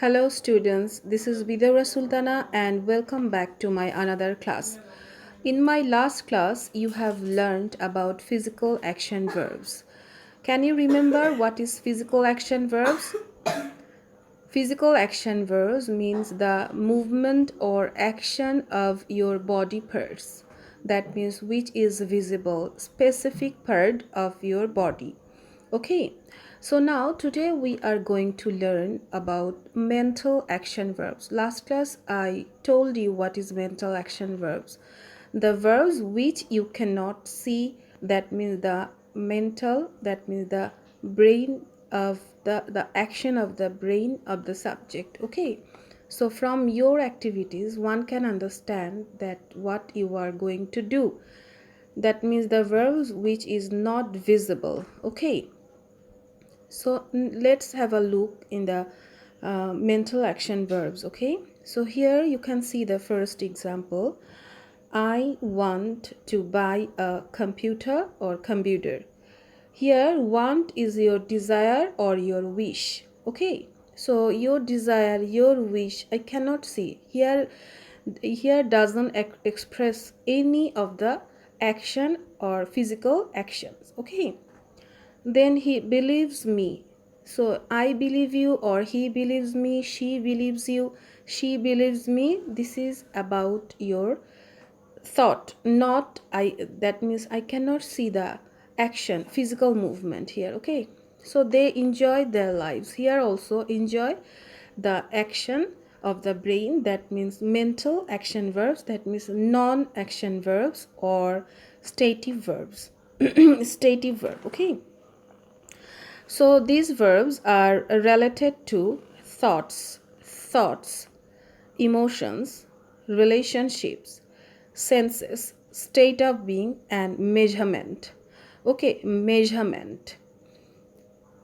Hello students, this is Vidura Sultana and welcome back to my another class. In my last class, you have learned about physical action verbs. Can you remember what is physical action verbs? Physical action verbs means the movement or action of your body parts. That means which is visible, specific part of your body. Okay, so now today we are going to learn about mental action verbs. Last class I told you what is mental action verbs. The verbs which you cannot see, that means the mental, that means the brain of the action of the brain of the subject. Okay, so from your activities one can understand that what you are going to do. That means the verbs which is not visible. Okay, so let's have a look in the mental action verbs. Okay, so here you can see the first example. I want to buy a computer or computer. Here want is your desire or your wish. Okay, so your desire, your wish I cannot see here. Here doesn't express any of the action or physical actions. Okay, then he believes me. So I believe you, or he believes me, she believes you, she believes me. This is about your thought, not I. That means I cannot see the action, physical movement here. Okay, so they enjoy their lives. Here also enjoy the action of the brain. That means mental action verbs. That means non-action verbs or stative verbs. Stative verb. Okay, so these verbs are related to thoughts, emotions, relationships, senses, state of being, and measurement. Okay, measurement.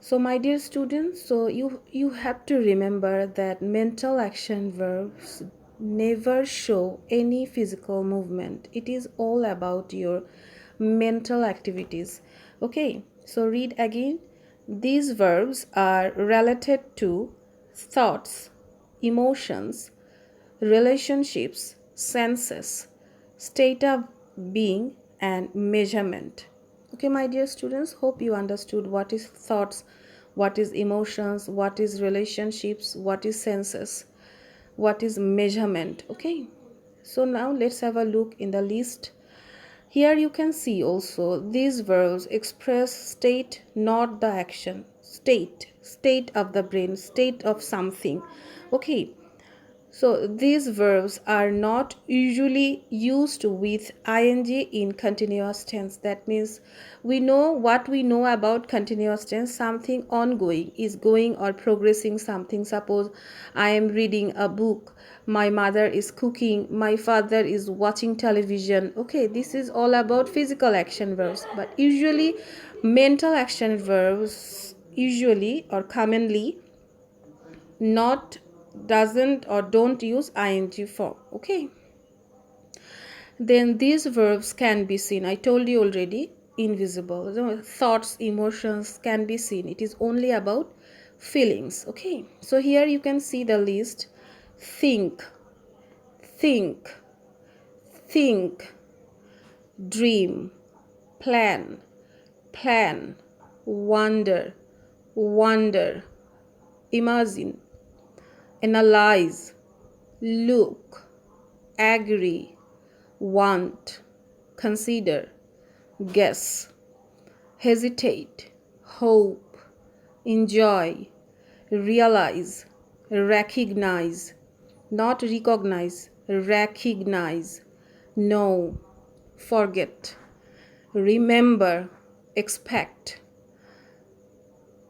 So my dear students, so you have to remember that mental action verbs never show any physical movement. It is all about your mental activities. Okay, so read again. These verbs are related to thoughts, emotions, relationships, senses, state of being, and measurement. Okay, my dear students, hope you understood what is thoughts, what is emotions, what is relationships, what is senses, what is measurement. Okay, so now let's have a look in the list. Here you can see also these verbs express state, not the action. State of the brain, state of something. Okay, so these verbs are not usually used with ing in continuous tense. That means we know what we know about continuous tense. Something ongoing is going or progressing something. Suppose I am reading a book, my mother is cooking, my father is watching television. Okay, this is all about physical action verbs. But usually mental action verbs usually or commonly not doesn't or don't use ing form. Okay, then these verbs can be seen. I told you already, invisible. So thoughts, emotions can be seen. It is only about feelings. Okay, so here you can see the list. Think, think, think, dream, plan, plan, wonder, wonder, imagine, analyze, look, agree, want, consider, guess, hesitate, hope, enjoy, realize, recognize, not recognize, recognize, know, forget, remember, expect,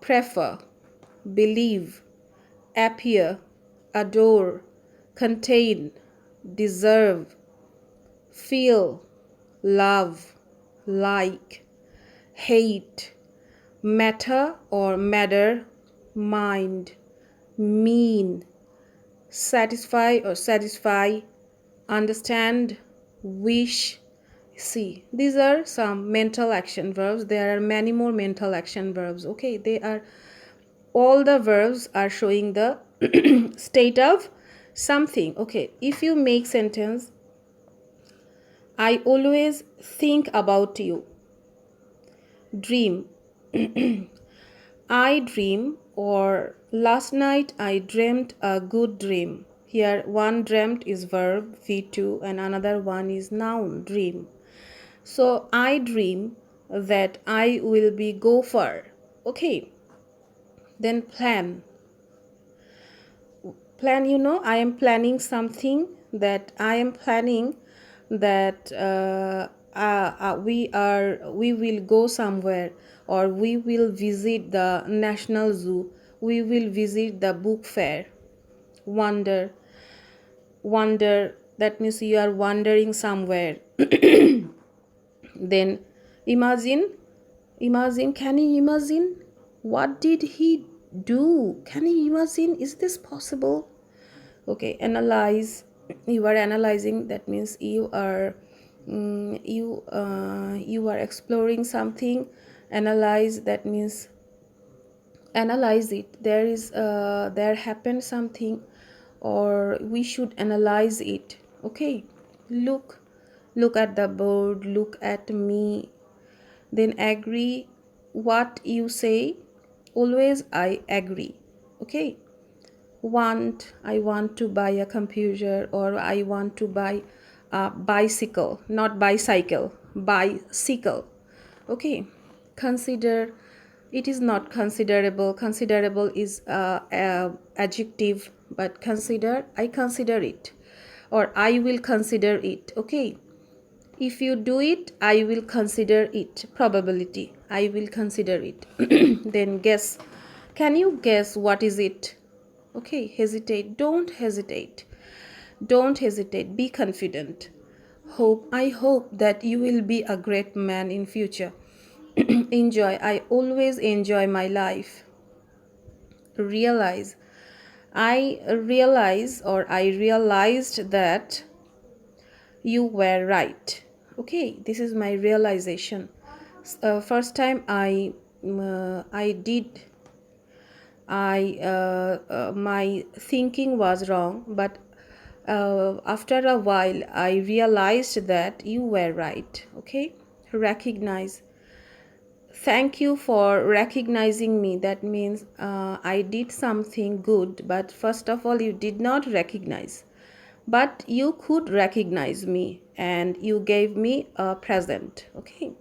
prefer, believe, appear, adore, contain, deserve, feel, love, like, hate, matter or matter, mind, mean, satisfy or satisfy, understand, wish. See, these are some mental action verbs. There are many more mental action verbs. Okay, they are all the verbs are showing the state of something. Okay, if you make sentence, I always think about you. Dream. I dream, or last night I dreamt a good dream. Here one dreamt is verb V2 and another one is noun dream. So I dream that I will be gopher. Okay. Then plan. Plan, I am planning something, that I am planning that we will go somewhere, or we will visit the national zoo, we will visit the book fair. Wander, that means you are wandering somewhere. Then imagine, can you imagine what did he do? Can you imagine? Is this possible? Okay, analyze. You are analyzing, that means you are you are exploring something. Analyze, that means analyze it. There happened something, or we should analyze it. Okay, look at the board, look at me. Then agree what you say. Always I agree. Okay. I want to buy a computer, or I want to buy a bicycle, not bicycle, bicycle. Okay. Consider, it is not considerable. Considerable is a adjective, but consider, I consider it, or I will consider it. Okay. If you do it, I will consider it. Probability, I will consider it. Then guess. Can you guess what is it? Okay, hesitate. Don't hesitate. Don't hesitate. Be confident. I hope that you will be a great man in future. Enjoy. I always enjoy my life. Realize. I realize, or I realized that you were right. Okay, this is my realization. First time I did, my thinking was wrong, but after a while I realized that you were right. Okay. Recognize. Thank you for recognizing me. That means I did something good, but first of all you did not recognize, but you could recognize me and you gave me a present. Okay.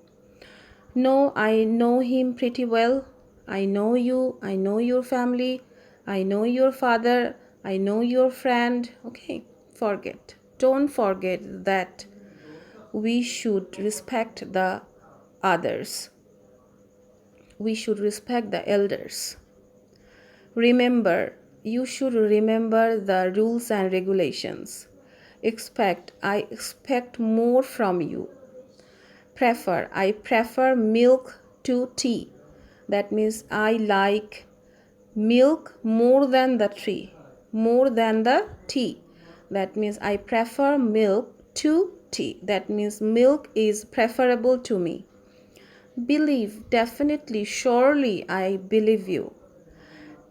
No, I know him pretty well. I know you. I know your family. I know your father. I know your friend. Okay. Forget. Don't forget that we should respect the others. We should respect the elders. Remember, you should remember the rules and regulations. I expect more from you. Prefer, I prefer milk to tea. That means I like milk more than the tea. More than the tea. That means I prefer milk to tea. That means milk is preferable to me. Believe, definitely, surely I believe you.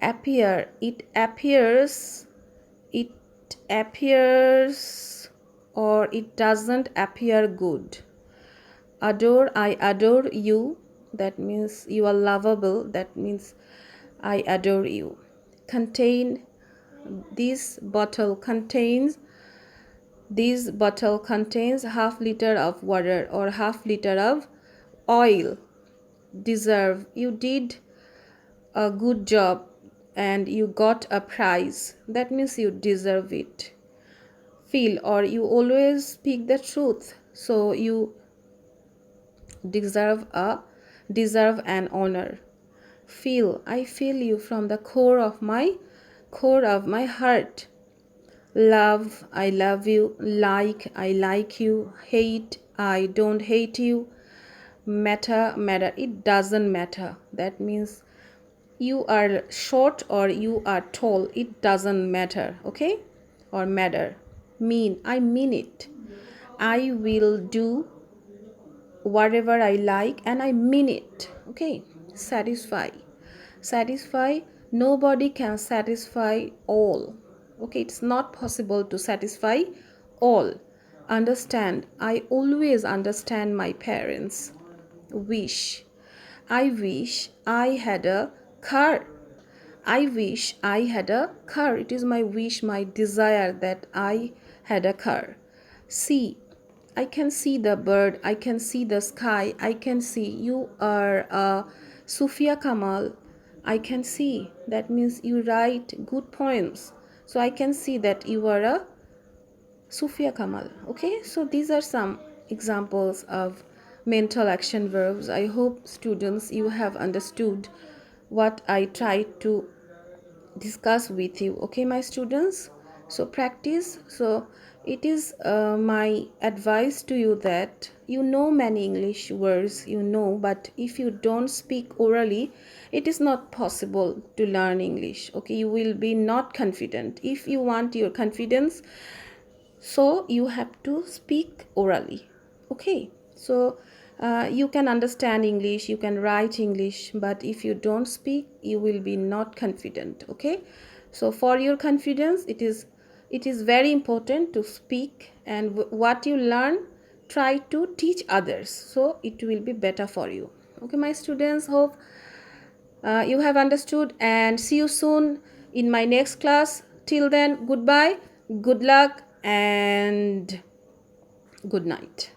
Appear, it appears, or it doesn't appear good. Adore, I adore you. That means you are lovable. That means I adore you. Contain, this bottle contains half liter of water or half liter of oil. Deserve, you did a good job and you got a prize. That means you deserve it. Feel, or you always speak the truth, so you deserve an honor. Feel, I feel you from the core of my heart. Love, I love you. Like, I like you. Hate, I don't hate you. Matter, it doesn't matter. That means you are short or you are tall, it doesn't matter. Okay, or matter. Mean, I mean it. I will do whatever I like and I mean it. Okay. Satisfy, Nobody can satisfy all. Okay, it's not possible to satisfy all. Understand, I always understand my parents. Wish, I wish I had a car. I wish I had a car. It is my wish, my desire that I had a car. See, I can see the bird, I can see the sky, I can see you are Sufia Kamal. I can see. That means you write good poems. So I can see that you are a Sufia Kamal. Okay, so these are some examples of mental action verbs. I hope students you have understood what I tried to discuss with you. Okay, my students, so practice. So it is my advice to you that you know many English words, you know, but if you don't speak orally, it is not possible to learn English. Okay, you will be not confident. If you want your confidence, so you have to speak orally. Okay, so you can understand English, you can write English, but if you don't speak, you will be not confident. Okay, so for your confidence, it is very important to speak, and what you learn, try to teach others, so it will be better for you. Okay, my students, hope you have understood, and see you soon in my next class. Till then, goodbye, good luck, and good night.